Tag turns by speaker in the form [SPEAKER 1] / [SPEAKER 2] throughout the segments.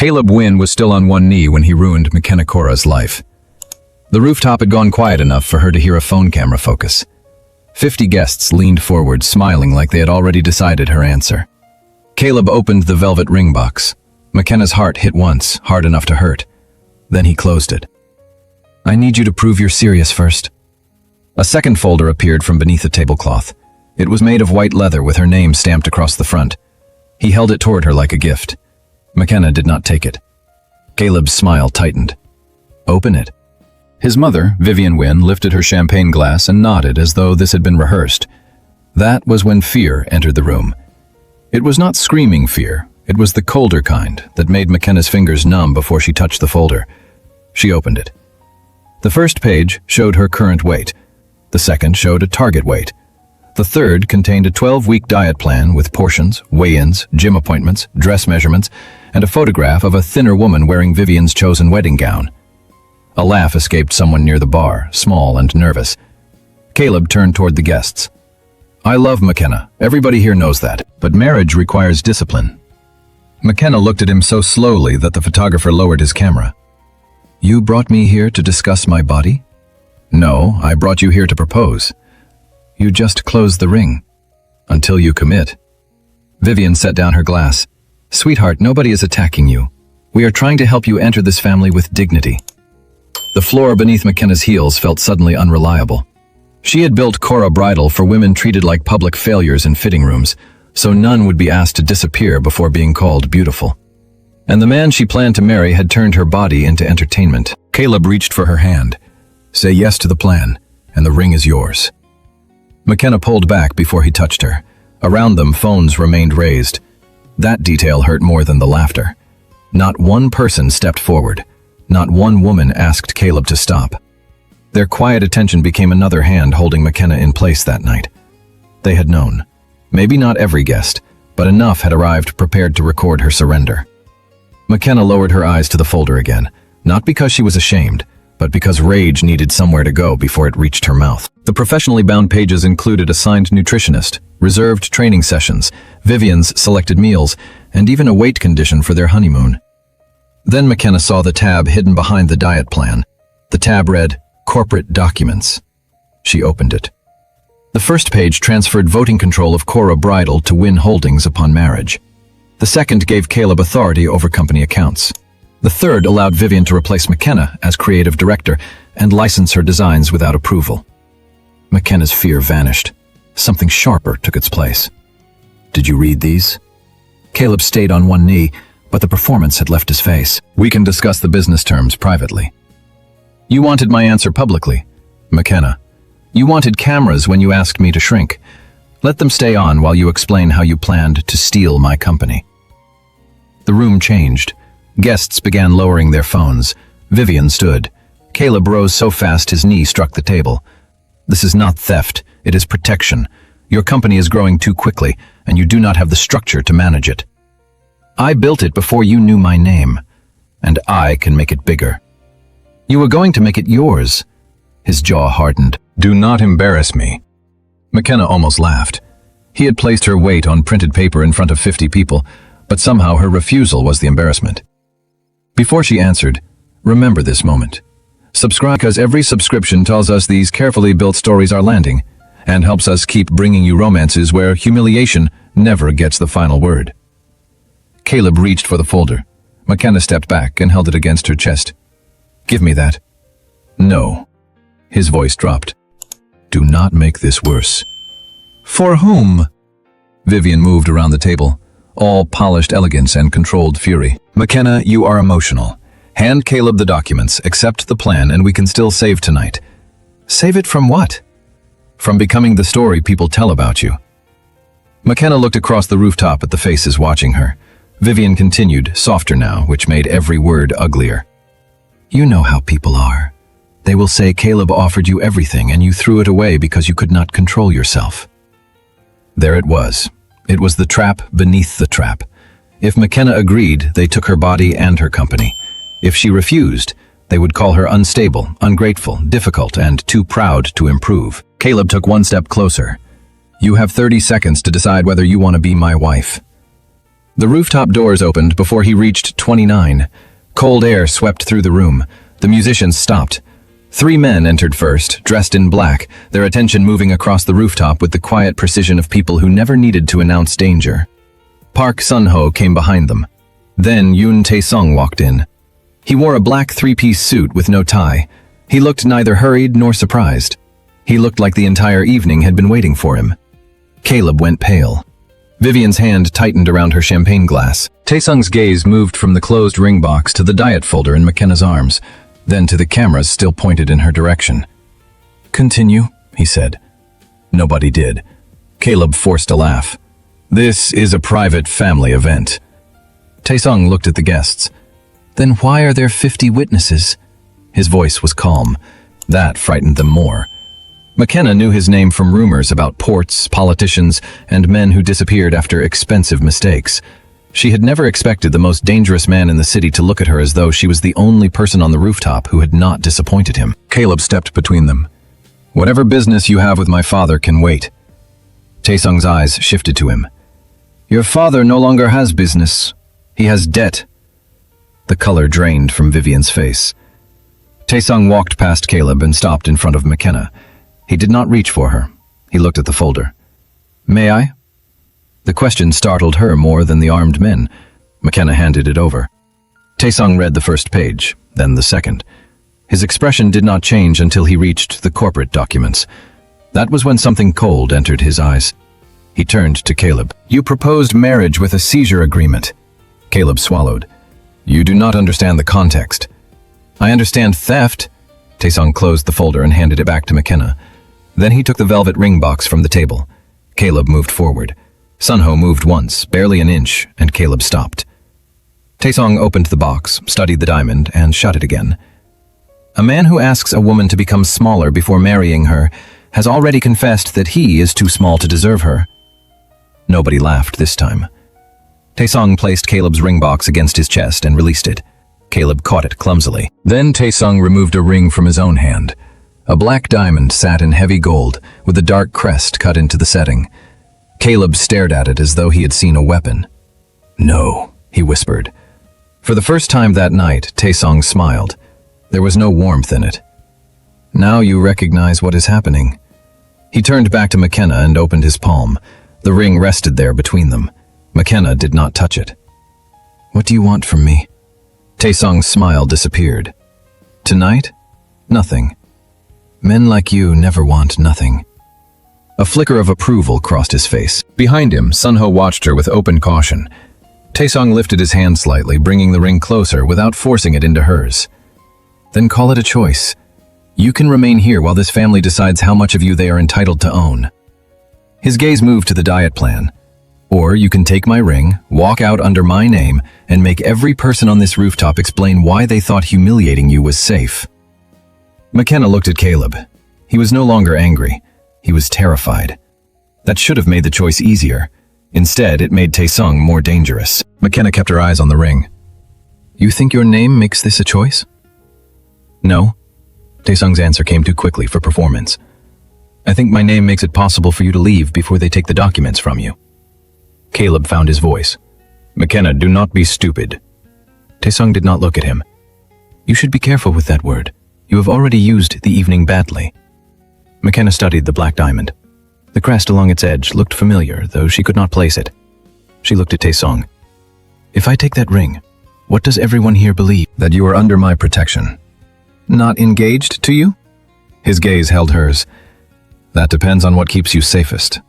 [SPEAKER 1] Caleb Wynn was still on one knee when he ruined McKenna Cora's life. The rooftop had gone quiet enough for her to hear a phone camera focus. 50 guests leaned forward, smiling like they had already decided her answer. Caleb opened the velvet ring box. McKenna's heart hit once, hard enough to hurt. Then he closed it. "I need you to prove you're serious first." A second folder appeared from beneath the tablecloth. It was made of white leather with her name stamped across the front. He held it toward her like a gift. McKenna did not take it. Caleb's smile tightened. "Open it." His mother, Vivian Wynn, lifted her champagne glass and nodded as though this had been rehearsed. That was when fear entered the room. It was not screaming fear. It was the colder kind that made McKenna's fingers numb before she touched the folder. She opened it. The first page showed her current weight. The second showed a target weight. The third contained a 12-week diet plan with portions, weigh-ins, gym appointments, dress measurements, and a photograph of a thinner woman wearing Vivian's chosen wedding gown. A laugh escaped someone near the bar, small and nervous. Caleb turned toward the guests. "I love McKenna. Everybody here knows that. But marriage requires discipline." McKenna looked at him so slowly that the photographer lowered his camera. "You brought me here to discuss my body?" "No, I brought you here to propose." "You just closed the ring. Until you commit." Vivian set down her glass. "Sweetheart, nobody is attacking you. We are trying to help you enter this family with dignity." The floor beneath McKenna's heels felt suddenly unreliable. She had built Cora Bridal for women treated like public failures in fitting rooms, so none would be asked to disappear before being called beautiful. And the man she planned to marry had turned her body into entertainment. Caleb reached for her hand. "Say yes to the plan, and the ring is yours." McKenna pulled back before he touched her. Around them, phones remained raised. That detail hurt more than the laughter. Not one person stepped forward. Not one woman asked Caleb to stop. Their quiet attention became another hand holding McKenna in place that night. They had known. Maybe not every guest, but enough had arrived prepared to record her surrender. McKenna lowered her eyes to the folder again, not because she was ashamed, but because rage needed somewhere to go before it reached her mouth. The professionally bound pages included a signed nutritionist, reserved training sessions, Vivian's selected meals, and even a weight condition for their honeymoon. Then McKenna saw the tab hidden behind the diet plan. The tab read, "Corporate Documents." She opened it. The first page transferred voting control of Cora Bridal to Wynn Holdings upon marriage. The second gave Caleb authority over company accounts. The third allowed Vivian to replace McKenna as creative director and license her designs without approval. McKenna's fear vanished. Something sharper took its place. "Did you read these?" Caleb stayed on one knee, but the performance had left his face. "We can discuss the business terms privately." "You wanted my answer publicly, McKenna. You wanted cameras when you asked me to shrink. Let them stay on while you explain how you planned to steal my company." The room changed. Guests began lowering their phones. Vivian stood. Caleb rose so fast his knee struck the table. "This is not theft, it is protection. Your company is growing too quickly, and you do not have the structure to manage it. I built it before you knew my name, and I can make it bigger. You were going to make it yours." His jaw hardened. "Do not embarrass me." McKenna almost laughed. He had placed her weight on printed paper in front of 50 people, but somehow her refusal was the embarrassment. Before she answered, "Remember this moment. Subscribe because every subscription tells us these carefully built stories are landing, and helps us keep bringing you romances where humiliation never gets the final word." Caleb reached for the folder. McKenna stepped back and held it against her chest. "Give me that." "No." His voice dropped. "Do not make this worse." "For whom?" Vivian moved around the table, all polished elegance and controlled fury. "McKenna, you are emotional. Hand Caleb the documents, accept the plan, and we can still save tonight." "Save it from what?" "From becoming the story people tell about you." McKenna looked across the rooftop at the faces watching her. Vivian continued, softer now, which made every word uglier. "You know how people are. They will say Caleb offered you everything and you threw it away because you could not control yourself." There it was. It was the trap beneath the trap. If McKenna agreed, they took her body and her company. If she refused, they would call her unstable, ungrateful, difficult, and too proud to improve. Caleb took one step closer. "You have 30 seconds to decide whether you want to be my wife." The rooftop doors opened before he reached 29. Cold air swept through the room. The musicians stopped. 3 men entered first, dressed in black, their attention moving across the rooftop with the quiet precision of people who never needed to announce danger. Park Sun-ho came behind them. Then Yoon Tae-sung walked in. He wore a black 3-piece suit with no tie. He looked neither hurried nor surprised. He looked like the entire evening had been waiting for him. Caleb went pale. Vivian's hand tightened around her champagne glass. Taesung's gaze moved from the closed ring box to the diet folder in McKenna's arms, then to the cameras still pointed in her direction. "Continue," he said. Nobody did. Caleb forced a laugh. "This is a private family event." Taesung looked at the guests. "Then why are there 50 witnesses?" His voice was calm. That frightened them more. McKenna knew his name from rumors about ports, politicians, and men who disappeared after expensive mistakes. She had never expected the most dangerous man in the city to look at her as though she was the only person on the rooftop who had not disappointed him. Caleb stepped between them. "Whatever business you have with my father can wait." Taesung's eyes shifted to him. "Your father no longer has business. He has debt." The color drained from Vivian's face. Taesung walked past Caleb and stopped in front of McKenna. He did not reach for her. He looked at the folder. "May I?" The question startled her more than the armed men. McKenna handed it over. Taesung read the first page, then the second. His expression did not change until he reached the corporate documents. That was when something cold entered his eyes. He turned to Caleb. "You proposed marriage with a seizure agreement." Caleb swallowed. "You do not understand the context." "I understand theft." Taesung closed the folder and handed it back to McKenna. Then he took the velvet ring box from the table. Caleb moved forward. Sun-ho moved once, barely an inch, and Caleb stopped. Taesung opened the box, studied the diamond, and shut it again. A man who asks a woman to become smaller before marrying her has already confessed that he is too small to deserve her. Nobody laughed this time. Taesung placed Caleb's ring box against his chest and released it. Caleb caught it clumsily. Then Taesung removed a ring from his own hand. A black diamond sat in heavy gold, with a dark crest cut into the setting. Caleb stared at it as though he had seen a weapon. "No," he whispered. For the first time that night, Taesung smiled. There was no warmth in it. "Now you recognize what is happening." He turned back to McKenna and opened his palm. The ring rested there between them. McKenna did not touch it. "What do you want from me?" Taesung's smile disappeared. "Tonight? Nothing. Men like you never want nothing." A flicker of approval crossed his face. Behind him, Sun-ho watched her with open caution. Taesung lifted his hand slightly, bringing the ring closer without forcing it into hers. "Then call it a choice. You can remain here while this family decides how much of you they are entitled to own." His gaze moved to the diet plan. "Or you can take my ring, walk out under my name, and make every person on this rooftop explain why they thought humiliating you was safe." McKenna looked at Caleb. He was no longer angry. He was terrified. That should have made the choice easier. Instead, it made Taesung more dangerous. McKenna kept her eyes on the ring. "You think your name makes this a choice?" "No." Taesung's answer came too quickly for performance. "I think my name makes it possible for you to leave before they take the documents from you." Caleb found his voice. "McKenna, do not be stupid." Taesung did not look at him. "You should be careful with that word. You have already used the evening badly." McKenna studied the black diamond. The crest along its edge looked familiar, though she could not place it. She looked at Taesung. "If I take that ring, what does everyone here believe?" "That you are under my protection." "Not engaged to you?" His gaze held hers. "That depends on what keeps you safest."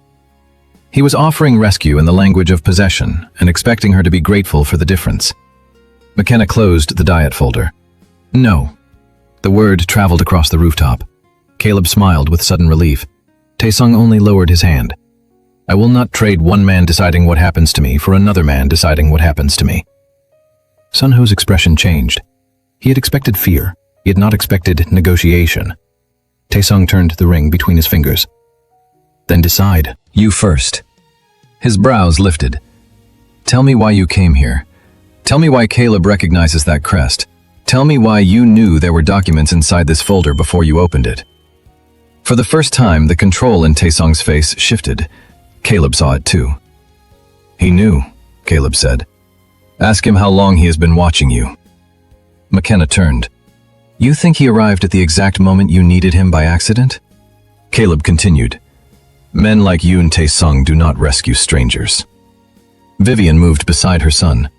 [SPEAKER 1] He was offering rescue in the language of possession and expecting her to be grateful for the difference. McKenna closed the diet folder. "No." The word traveled across the rooftop. Caleb smiled with sudden relief. Taesung only lowered his hand. "I will not trade one man deciding what happens to me for another man deciding what happens to me." Sun-ho's expression changed. He had expected fear. He had not expected negotiation. Taesung turned the ring between his fingers. "Then decide. You first." His brows lifted. "Tell me why you came here. Tell me why Caleb recognizes that crest. Tell me why you knew there were documents inside this folder before you opened it." For the first time, the control in Taesung's face shifted. Caleb saw it too. He knew. Caleb said. Ask him how long he has been watching you. McKenna turned. You think he arrived at the exact moment you needed him by accident? Caleb continued. Men like you and Tae-sung do not rescue strangers. Vivian moved beside her son.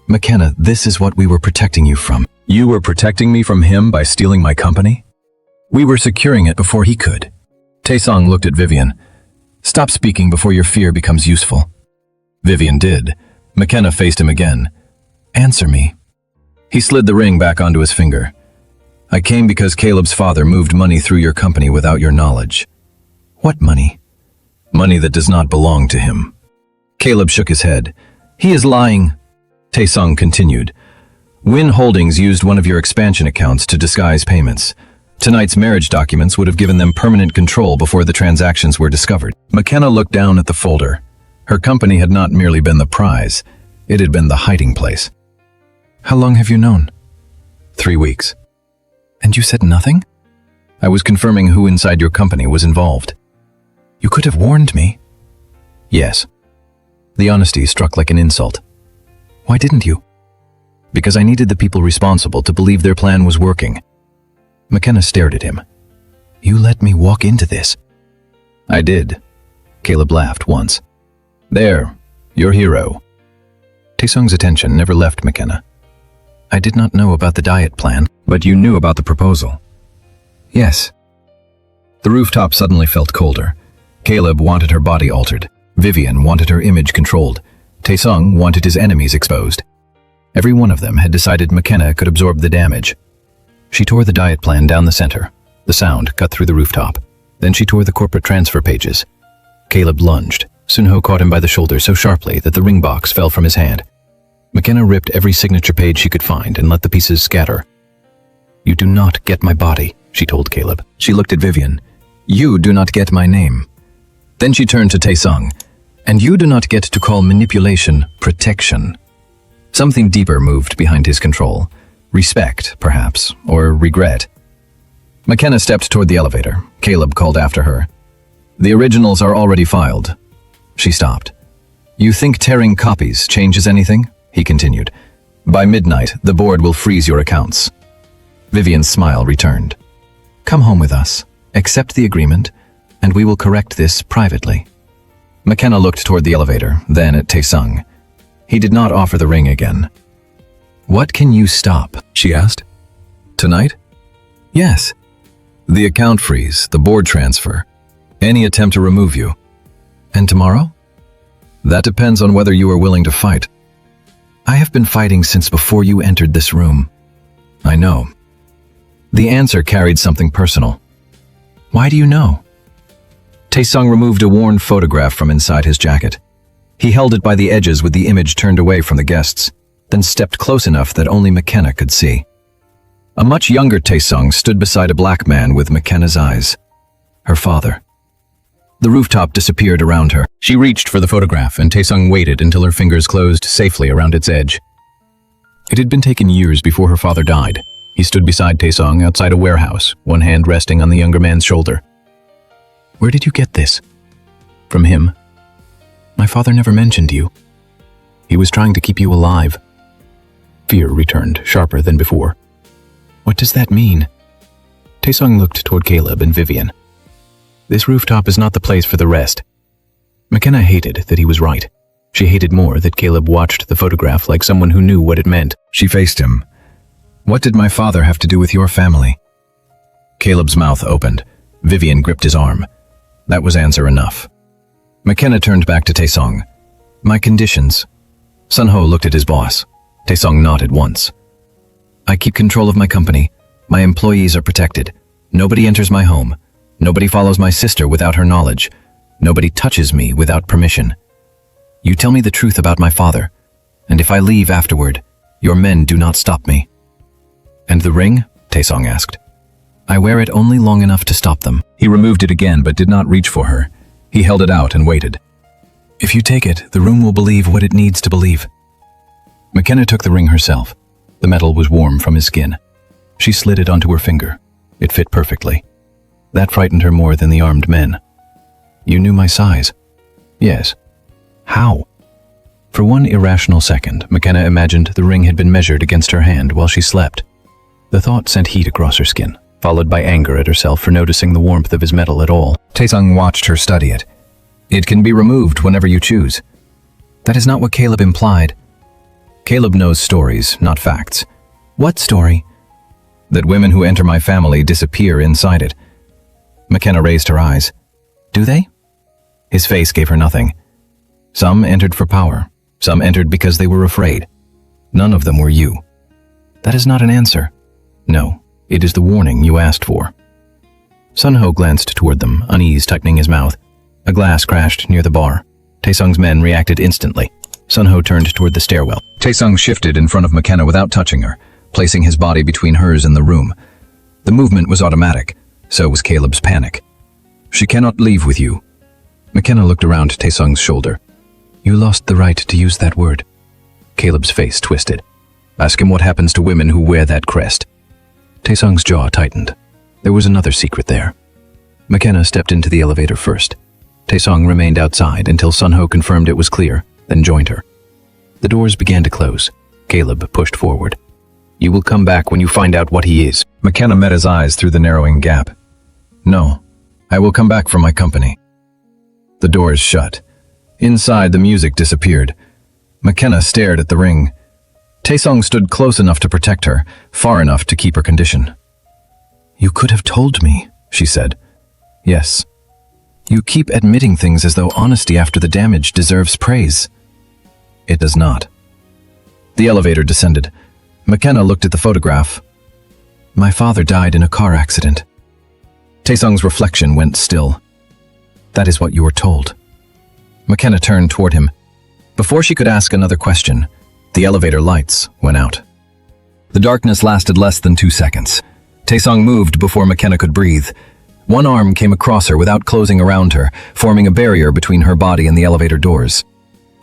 [SPEAKER 1] McKenna, this is what we were protecting you from. You were protecting me from him by stealing my company? We were securing it before he could. Tae-sung looked at Vivian. Stop speaking before your fear becomes useful. Vivian did. McKenna faced him again. Answer me. He slid the ring back onto his finger. I came because Caleb's father moved money through your company without your knowledge. What money? Money that does not belong to him. Caleb shook his head. He is lying. Tae-sung continued. Win Holdings used one of your expansion accounts to disguise payments. Tonight's marriage documents would have given them permanent control before the transactions were discovered. McKenna looked down at the folder. Her company had not merely been the prize, it had been the hiding place. How long have you known? 3 weeks. And you said nothing? I was confirming who inside your company was involved. You could have warned me. Yes. The honesty struck like an insult. Why didn't you? Because I needed the people responsible to believe their plan was working. McKenna stared at him. You let me walk into this. I did. Caleb laughed once. There, your hero. Tae-sung's attention never left McKenna. I did not know about the diet plan, but you knew about the proposal. Yes. The rooftop suddenly felt colder. Caleb wanted her body altered. Vivian wanted her image controlled. Tae-sung wanted his enemies exposed. Every one of them had decided McKenna could absorb the damage. She tore the diet plan down the center. The sound cut through the rooftop. Then she tore the corporate transfer pages. Caleb lunged. Sunho caught him by the shoulder so sharply that the ring box fell from his hand. McKenna ripped every signature page she could find and let the pieces scatter. You do not get my body, she told Caleb. She looked at Vivian. You do not get my name. Then she turned to Tae-sung. And you do not get to call manipulation protection. Something deeper moved behind his control. Respect, perhaps, or regret. McKenna stepped toward the elevator. Caleb called after her. The originals are already filed. She stopped. You think tearing copies changes anything? He continued. By midnight, the board will freeze your accounts. Vivian's smile returned. Come home with us, accept the agreement, and we will correct this privately. McKenna looked toward the elevator, then at Tae-sung. He did not offer the ring again. What can you stop? She asked. Tonight? Yes. The account freeze, the board transfer, any attempt to remove you. And tomorrow? That depends on whether you are willing to fight. I have been fighting since before you entered this room. I know. The answer carried something personal. Why do you know? Tae-sung removed a worn photograph from inside his jacket. He held it by the edges with the image turned away from the guests, then stepped close enough that only McKenna could see. A much younger Tae-sung stood beside a black man with McKenna's eyes. Her father. The rooftop disappeared around her. She reached for the photograph, and Tae-sung waited until her fingers closed safely around its edge. It had been taken years before her father died. He stood beside Tae-sung outside a warehouse, one hand resting on the younger man's shoulder. Where did you get this? From him. My father never mentioned you. He was trying to keep you alive. Fear returned, sharper than before. What does that mean? Tae-sung looked toward Caleb and Vivian. This rooftop is not the place for the rest. McKenna hated that he was right. She hated more that Caleb watched the photograph like someone who knew what it meant. She faced him. What did my father have to do with your family? Caleb's mouth opened. Vivian gripped his arm. That was answer enough. McKenna turned back to Tae-sung. My conditions. Sunho looked at his boss. Tae-sung nodded once. I keep control of my company. My employees are protected. Nobody enters my home. Nobody follows my sister without her knowledge. Nobody touches me without permission. You tell me the truth about my father, and if I leave afterward, your men do not stop me. And the ring? Tae-sung asked. I wear it only long enough to stop them. He removed it again but did not reach for her. He held it out and waited. If you take it, the room will believe what it needs to believe. McKenna took the ring herself. The metal was warm from his skin. She slid it onto her finger. It fit perfectly. That frightened her more than the armed men. You knew my size. Yes. How? For one irrational second, McKenna imagined the ring had been measured against her hand while she slept. The thought sent heat across her skin, followed by anger at herself for noticing the warmth of his metal at all. Taesung watched her study it. It can be removed whenever you choose. That is not what Caleb implied. Caleb knows stories, not facts. What story? That women who enter my family disappear inside it. McKenna raised her eyes. Do they? His face gave her nothing. Some entered for power. Some entered because they were afraid. None of them were you. That is not an answer. No, it is the warning you asked for. Sunho glanced toward them, unease tightening his mouth. A glass crashed near the bar. Taesung's men reacted instantly. Sunho turned toward the stairwell. Taesung shifted in front of McKenna without touching her, placing his body between hers and the room. The movement was automatic, so was Caleb's panic. She cannot leave with you. McKenna looked around Taesung's shoulder. You lost the right to use that word. Caleb's face twisted. Ask him what happens to women who wear that crest. Taesung's jaw tightened. There was another secret there. McKenna stepped into the elevator first. Taesung remained outside until Sunho confirmed it was clear, then joined her. The doors began to close. Caleb pushed forward. You will come back when you find out what he is. McKenna met his eyes through the narrowing gap. No, I will come back for my company. The doors shut. Inside, the music disappeared. McKenna stared at the ring. Taesung stood close enough to protect her, far enough to keep her condition. You could have told me, she said. Yes. You keep admitting things as though honesty after the damage deserves praise. It does not. The elevator descended. McKenna looked at the photograph. My father died in a car accident. Taesung's reflection went still. That is what you were told. McKenna turned toward him. Before she could ask another question, the elevator lights went out. The darkness lasted less than 2 seconds. Taesung moved before McKenna could breathe. One arm came across her without closing around her, forming a barrier between her body and the elevator doors.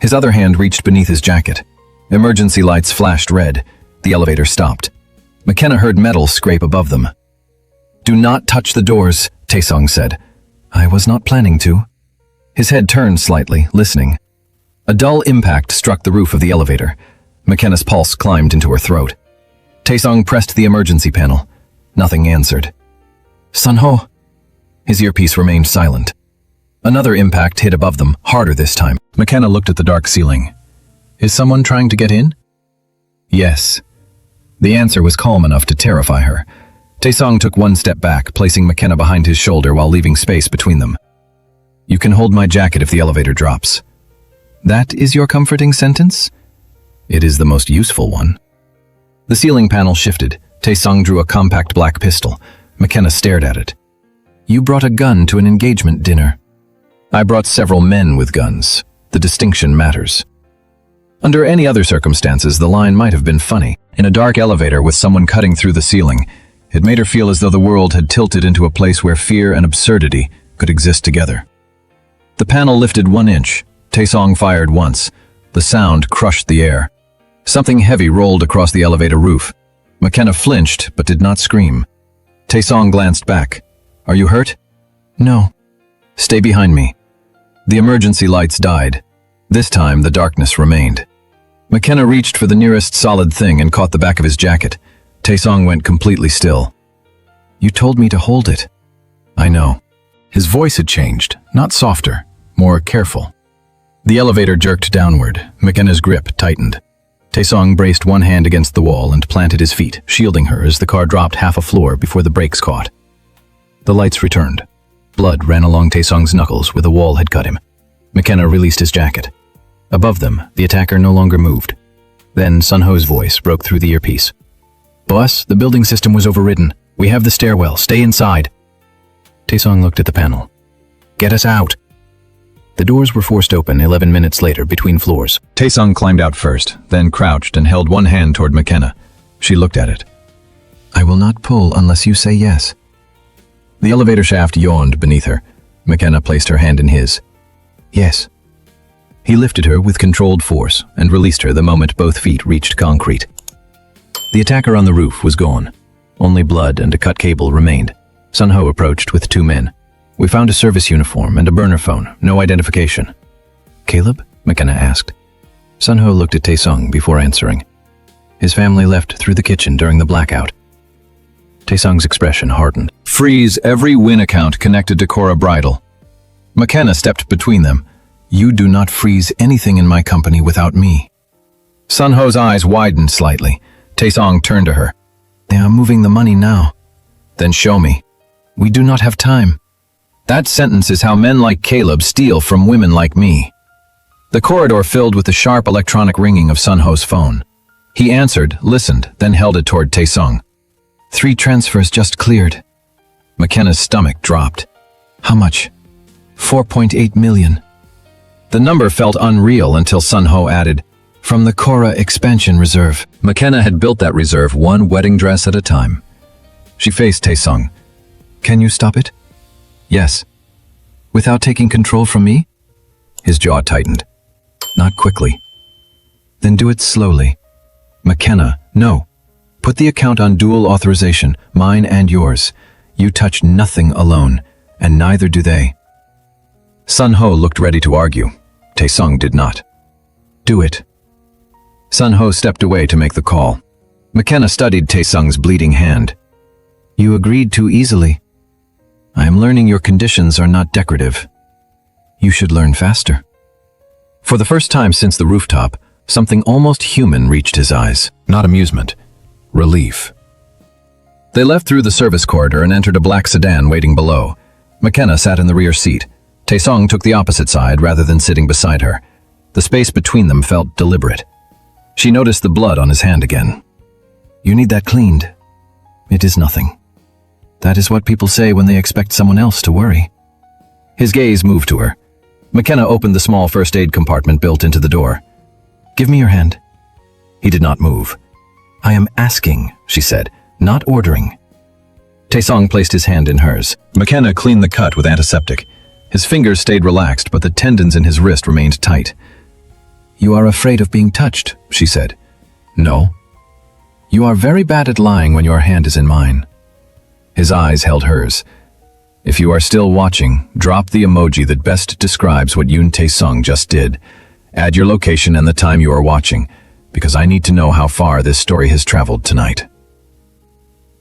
[SPEAKER 1] His other hand reached beneath his jacket. Emergency lights flashed red. The elevator stopped. McKenna heard metal scrape above them. Do not touch the doors, Taesung said. I was not planning to. His head turned slightly, listening. A dull impact struck the roof of the elevator. McKenna's pulse climbed into her throat. Taesung pressed the emergency panel. Nothing answered. Sunho? His earpiece remained silent. Another impact hit above them, harder this time. McKenna looked at the dark ceiling. Is someone trying to get in? Yes. The answer was calm enough to terrify her. Taesung took one step back, placing McKenna behind his shoulder while leaving space between them. You can hold my jacket if the elevator drops. That is your comforting sentence? It is the most useful one. The ceiling panel shifted. Taesung drew a compact black pistol. McKenna stared at it. You brought a gun to an engagement dinner. I brought several men with guns. The distinction matters. Under any other circumstances, the line might have been funny. In a dark elevator with someone cutting through the ceiling, it made her feel as though the world had tilted into a place where fear and absurdity could exist together. The panel lifted 1 inch. Taesung fired once. The sound crushed the air. Something heavy rolled across the elevator roof. McKenna flinched, but did not scream. Taesung glanced back. Are you hurt? No. Stay behind me. The emergency lights died. This time, the darkness remained. McKenna reached for the nearest solid thing and caught the back of his jacket. Taesung went completely still. You told me to hold it. I know. His voice had changed, not softer, more careful. The elevator jerked downward. McKenna's grip tightened. Taesung braced one hand against the wall and planted his feet, shielding her as the car dropped half a floor before the brakes caught. The lights returned. Blood ran along Taesung's knuckles where the wall had cut him. McKenna released his jacket. Above them, the attacker no longer moved. Then Sunho's voice broke through the earpiece. Boss, the building system was overridden. We have the stairwell. Stay inside. Taesung looked at the panel. Get us out. The doors were forced open 11 minutes later between floors. Taesung climbed out first, then crouched and held one hand toward McKenna. She looked at it. I will not pull unless you say yes. The elevator shaft yawned beneath her. McKenna placed her hand in his. Yes. He lifted her with controlled force and released her the moment both feet reached concrete. The attacker on the roof was gone. Only blood and a cut cable remained. Sunho approached with 2 men. We found a service uniform and a burner phone, no identification. Caleb? McKenna asked. Sunho looked at Taesung before answering. His family left through the kitchen during the blackout. Taesung's expression hardened. Freeze every Win account connected to Cora Bridal. McKenna stepped between them. You do not freeze anything in my company without me. Sunho's eyes widened slightly. Taesung turned to her. They are moving the money now. Then show me. We do not have time. That sentence is how men like Caleb steal from women like me. The corridor filled with the sharp electronic ringing of Sunho's phone. He answered, listened, then held it toward Taesung. 3 transfers just cleared. McKenna's stomach dropped. How much? 4.8 million. The number felt unreal until Sunho added, from the Cora expansion reserve. McKenna had built that reserve one wedding dress at a time. She faced Taesung. Can you stop it? Yes. Without taking control from me? His jaw tightened. Not quickly. Then do it slowly. McKenna, no. Put the account on dual authorization, mine and yours. You touch nothing alone, and neither do they. Sunho looked ready to argue. Taesung did not. Do it. Sunho stepped away to make the call. McKenna studied Taesung's bleeding hand. You agreed too easily. I am learning your conditions are not decorative. You should learn faster. For the first time since the rooftop, something almost human reached his eyes. Not amusement. Relief. They left through the service corridor and entered a black sedan waiting below. McKenna sat in the rear seat. Taesung took the opposite side rather than sitting beside her. The space between them felt deliberate. She noticed the blood on his hand again. You need that cleaned. It is nothing. That is what people say when they expect someone else to worry. His gaze moved to her. McKenna opened the small first aid compartment built into the door. Give me your hand. He did not move. I am asking, she said, not ordering. Taesung placed his hand in hers. McKenna cleaned the cut with antiseptic. His fingers stayed relaxed, but the tendons in his wrist remained tight. You are afraid of being touched, she said. No. You are very bad at lying when your hand is in mine. His eyes held hers. If you are still watching, drop the emoji that best describes what Yoon Taesung just did. Add your location and the time you are watching, because I need to know how far this story has traveled tonight.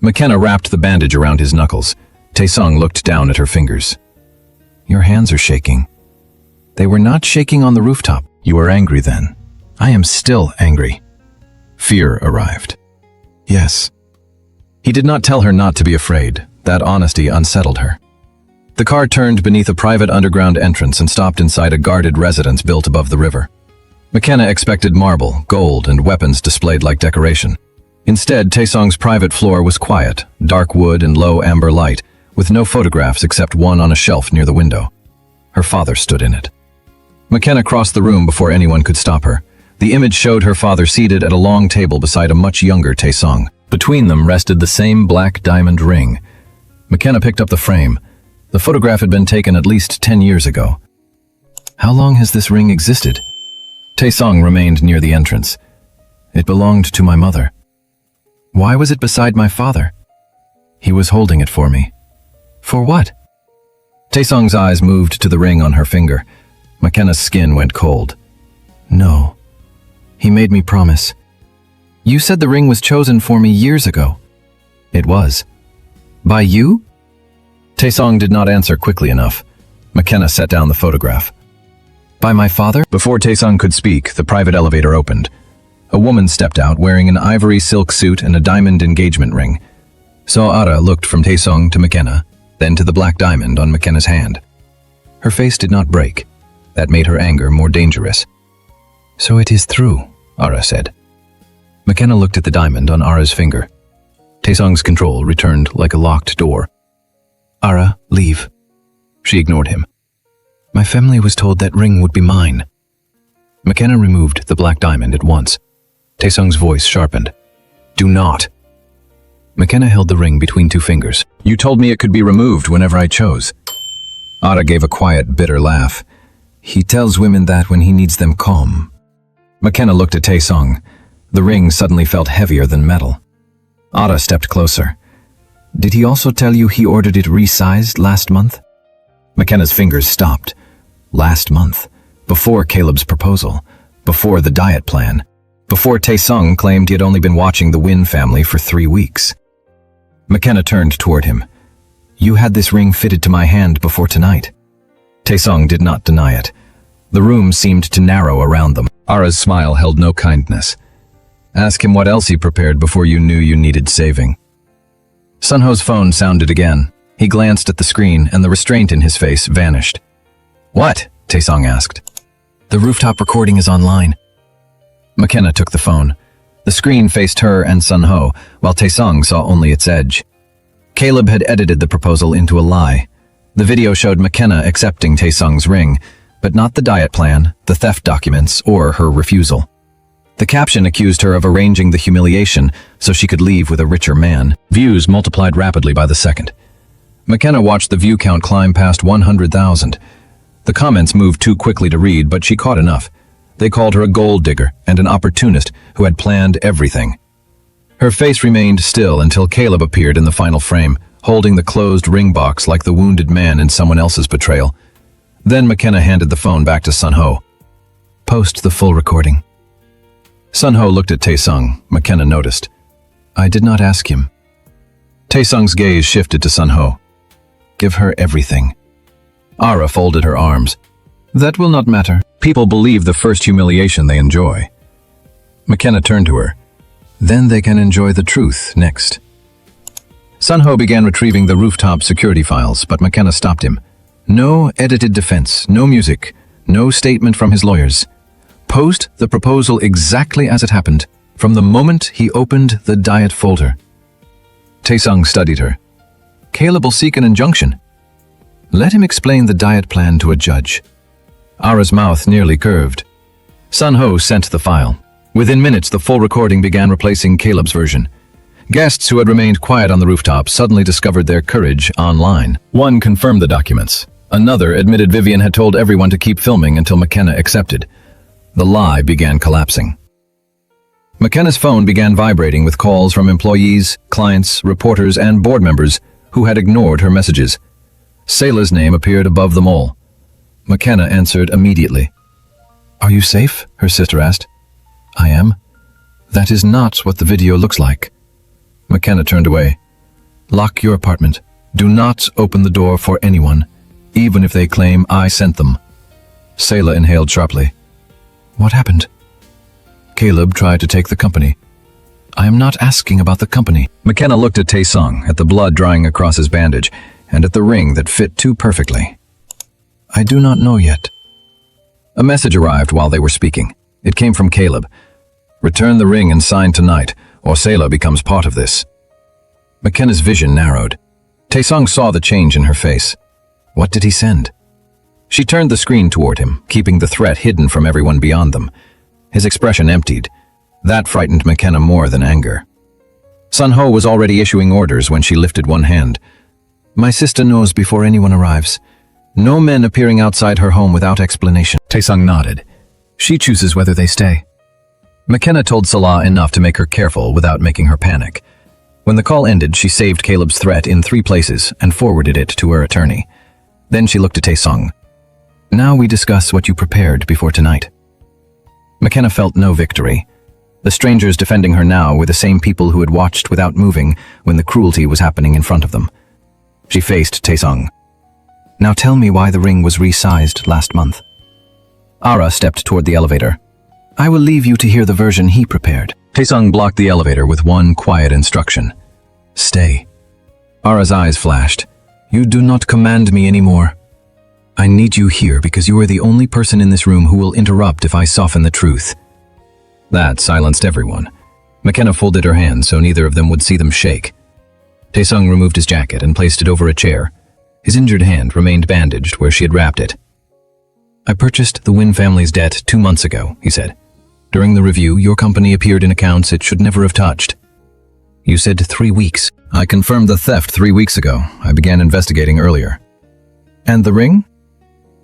[SPEAKER 1] McKenna wrapped the bandage around his knuckles. Taesung looked down at her fingers. Your hands are shaking. They were not shaking on the rooftop. You were angry then. I am still angry. Fear arrived. Yes. He did not tell her not to be afraid. That honesty unsettled her. The car turned beneath a private underground entrance and stopped inside a guarded residence built above the river. McKenna expected marble, gold, and weapons displayed like decoration. Instead, Taesung's private floor was quiet, dark wood and low amber light, with no photographs except one on a shelf near the window. Her father stood in it. McKenna crossed the room before anyone could stop her. The image showed her father seated at a long table beside a much younger Taesung. Between them rested the same black diamond ring. McKenna picked up the frame. The photograph had been taken at least 10 years ago. How long has this ring existed? Taesung remained near the entrance. It belonged to my mother. Why was it beside my father? He was holding it for me. For what? Taesung's eyes moved to the ring on her finger. McKenna's skin went cold. No. He made me promise. You said the ring was chosen for me years ago. It was. By you? Taesung did not answer quickly enough. McKenna set down the photograph. By my father? Before Taesung could speak, the private elevator opened. A woman stepped out wearing an ivory silk suit and a diamond engagement ring. Ara looked from Taesung to McKenna, then to the black diamond on McKenna's hand. Her face did not break. That made her anger more dangerous. So it is true, Ara said. McKenna looked at the diamond on Ara's finger. Taesung's control returned like a locked door. Ara, leave. She ignored him. My family was told that ring would be mine. McKenna removed the black diamond at once. Taesung's voice sharpened. Do not. McKenna held the ring between two fingers. You told me it could be removed whenever I chose. Ara gave a quiet, bitter laugh. He tells women that when he needs them calm. McKenna looked at Taesung. The ring suddenly felt heavier than metal. Ara stepped closer. Did he also tell you he ordered it resized last month? McKenna's fingers stopped. Last month, before Caleb's proposal, before the diet plan, before Tae-sung claimed he had only been watching the Win family for 3 weeks. McKenna turned toward him. "You had this ring fitted to my hand before tonight." Tae-sung did not deny it. The room seemed to narrow around them. Ara's smile held no kindness. "Ask him what else he prepared before you knew you needed saving." Sunho's phone sounded again. He glanced at the screen and the restraint in his face vanished. "What?" Tae-sung asked. "The rooftop recording is online." McKenna took the phone. The screen faced her and Sunho, while Tae-sung saw only its edge. Caleb had edited the proposal into a lie. The video showed McKenna accepting Tae-sung's ring, but not the diet plan, the theft documents, or her refusal. The caption accused her of arranging the humiliation so she could leave with a richer man. Views multiplied rapidly by the second. McKenna watched the view count climb past 100,000. The comments moved too quickly to read, but she caught enough. They called her a gold digger and an opportunist who had planned everything. Her face remained still until Caleb appeared in the final frame, holding the closed ring box like the wounded man in someone else's betrayal. Then McKenna handed the phone back to Sunho. "Post the full recording." Sunho looked at Tae-sung. McKenna noticed. "I did not ask him." Tae-sung's gaze shifted to Sunho. "Give her everything." Ara folded her arms. "That will not matter. People believe the first humiliation they enjoy." McKenna turned to her. "Then they can enjoy the truth next." Sunho began retrieving the rooftop security files, but McKenna stopped him. "No edited defense, no music, no statement from his lawyers. Post the proposal exactly as it happened, from the moment he opened the diet folder." Tae-sung studied her. "Caleb will seek an injunction. Let him explain the diet plan to a judge." Ara's mouth nearly curved. Sunho sent the file. Within minutes, the full recording began replacing Caleb's version. Guests who had remained quiet on the rooftop suddenly discovered their courage online. One confirmed the documents. Another admitted Vivian had told everyone to keep filming until McKenna accepted. The lie began collapsing. McKenna's phone began vibrating with calls from employees, clients, reporters, and board members who had ignored her messages. Sayla's name appeared above them all. McKenna answered immediately. "Are you safe?" her sister asked. "I am." "That is not what the video looks like." McKenna turned away. "Lock your apartment. Do not open the door for anyone, even if they claim I sent them." Sayla inhaled sharply. "What happened?" "Caleb tried to take the company." "I am not asking about the company." McKenna looked at Tae-sung, at the blood drying across his bandage, and at the ring that fit too perfectly. "I do not know yet." A message arrived while they were speaking. It came from Caleb. "Return the ring and sign tonight, or Sayla becomes part of this." McKenna's vision narrowed. Tae-sung saw the change in her face. What did he send? She turned the screen toward him, keeping the threat hidden from everyone beyond them. His expression emptied. That frightened McKenna more than anger. Sunho was already issuing orders when she lifted one hand. "My sister knows before anyone arrives. No men appearing outside her home without explanation." Tae-sung nodded. "She chooses whether they stay." McKenna told Salah enough to make her careful without making her panic. When the call ended, she saved Caleb's threat in 3 places and forwarded it to her attorney. Then she looked at Tae-sung. "Now we discuss what you prepared before tonight." McKenna felt no victory. The strangers defending her now were the same people who had watched without moving when the cruelty was happening in front of them. She faced Tae-sung. "Now tell me why the ring was resized last month." Ara stepped toward the elevator. "I will leave you to hear the version he prepared." Tae-sung blocked the elevator with one quiet instruction. "Stay." Ara's eyes flashed. "You do not command me anymore. I need you here because you are the only person in this room who will interrupt if I soften the truth." That silenced everyone. McKenna folded her hands so neither of them would see them shake. Tae-sung removed his jacket and placed it over a chair. His injured hand remained bandaged where she had wrapped it. "I purchased the Win family's debt 2 months ago," he said. "During the review, your company appeared in accounts it should never have touched." "You said 3 weeks. I confirmed the theft 3 weeks ago. I began investigating earlier." "And the ring?"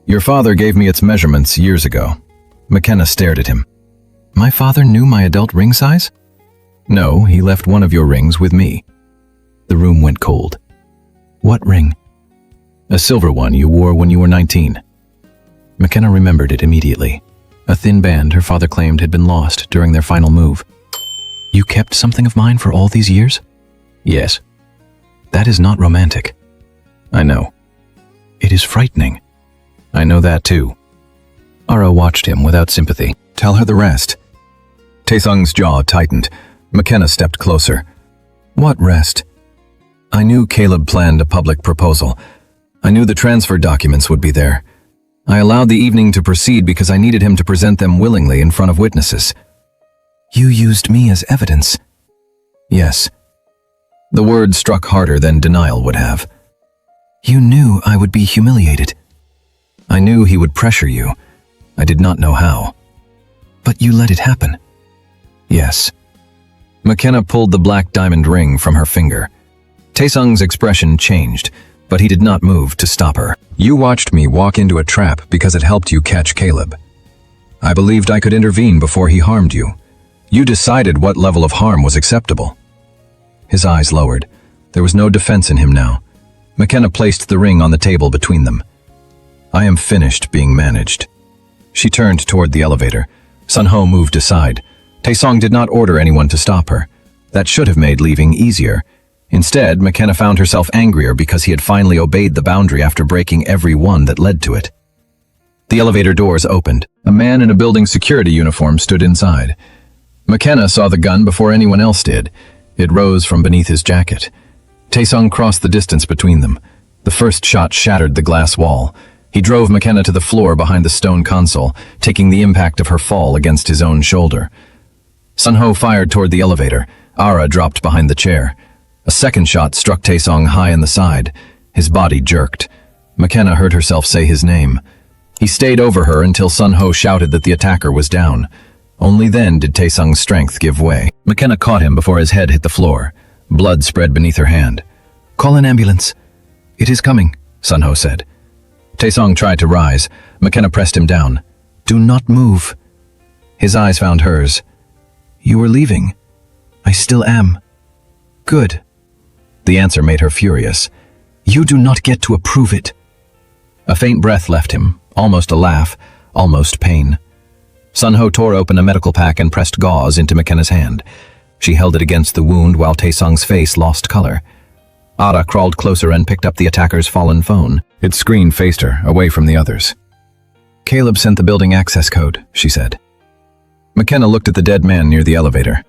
[SPEAKER 1] "Your father gave me its measurements years ago." McKenna stared at him. "My father knew my adult ring size?" "No, he left one of your rings with me." The room went cold. "What ring?" "A silver one you wore when you were 19. McKenna remembered it immediately. a thin band her father claimed had been lost during their final move. You kept something of mine for all these years? Yes. That is not romantic. I know. It is frightening. I know that too. Ara watched him without sympathy. Tell her the rest. Taesung's jaw tightened. McKenna stepped closer. What rest? I knew Caleb planned a public proposal. I knew the transfer documents would be there. I allowed the evening to proceed because I needed him to present them willingly in front of witnesses. You used me as evidence. Yes. The word struck harder than denial would have. You knew I would be humiliated. I knew he would pressure you. I did not know how. But you let it happen. Yes. McKenna pulled the black diamond ring from her finger. Taesung's expression changed, but he did not move to stop her. You watched me walk into a trap because it helped you catch Caleb. I believed I could intervene before he harmed you. You decided what level of harm was acceptable. His eyes lowered. There was no defense in him now. McKenna placed the ring on the table between them. I am finished being managed. She turned toward the elevator. Sunho moved aside. Taesung did not order anyone to stop her. That should have made leaving easier. Instead, McKenna found herself angrier because he had finally obeyed the boundary after breaking every one that led to it. The elevator doors opened. A man in a building security uniform stood inside. McKenna saw the gun before anyone else did. It rose from beneath his jacket. Taesung crossed the distance between them. The first shot shattered the glass wall. He drove McKenna to the floor behind the stone console, taking the impact of her fall against his own shoulder. Sunho fired toward the elevator. Ara dropped behind the chair. A second shot struck Taesung high in the side. His body jerked. McKenna heard herself say his name. He stayed over her until Sunho shouted that the attacker was down. Only then did Taesung's strength give way. McKenna caught him before his head hit the floor. Blood spread beneath her hand. Call an ambulance. It is coming, Sunho said. Taesung tried to rise. McKenna pressed him down. Do not move. His eyes found hers. You were leaving. I still am. Good. The answer made her furious. You do not get to approve it. A faint breath left him, almost a laugh, almost pain. Sunho tore open a medical pack and pressed gauze into McKenna's hand. She held it against the wound while Taesung's face lost color. Ara crawled closer and picked up the attacker's fallen phone. Its screen faced her, away from the others. Caleb sent the building access code, she said. McKenna looked at the dead man near the elevator.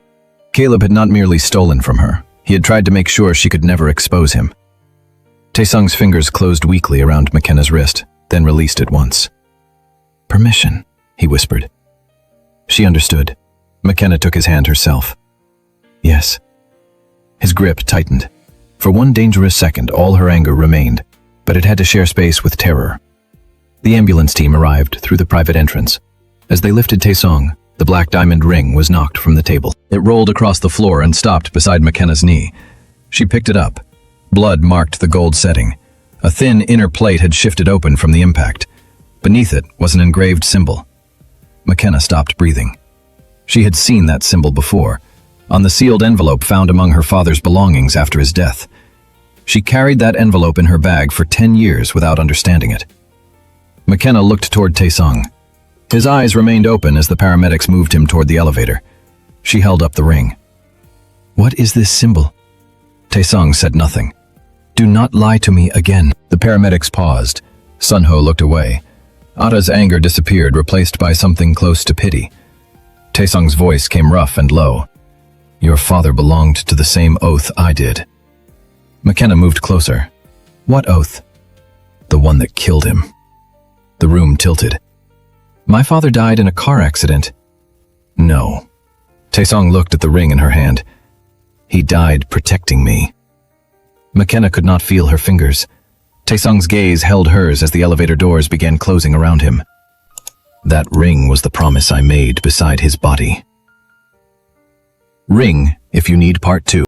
[SPEAKER 1] Caleb had not merely stolen from her. He had tried to make sure she could never expose him. Taesung's fingers closed weakly around McKenna's wrist, then released at once. Permission, he whispered. She understood. McKenna took his hand herself. Yes. His grip tightened. For one dangerous second, all her anger remained, but it had to share space with terror. The ambulance team arrived through the private entrance. As they lifted Taesung, the black diamond ring was knocked from the table. It rolled across the floor and stopped beside McKenna's knee. She picked it up. Blood marked the gold setting. A thin inner plate had shifted open from the impact. Beneath it was an engraved symbol. McKenna stopped breathing. She had seen that symbol before, on the sealed envelope found among her father's belongings after his death. She carried that envelope in her bag for 10 years without understanding it. McKenna looked toward Taesung. His eyes remained open as the paramedics moved him toward the elevator. She held up the ring. What is this symbol? Taesung said nothing. Do not lie to me again. The paramedics paused. Sunho looked away. Ara's anger disappeared, replaced by something close to pity. Taesung's voice came rough and low. Your father belonged to the same oath I did. McKenna moved closer. What oath? The one that killed him. The room tilted. My father died in a car accident. No. Taesung looked at the ring in her hand. He died protecting me. McKenna could not feel her fingers. Taesung's gaze held hers as the elevator doors began closing around him. That ring was the promise I made beside his body. Ring if you need part 2.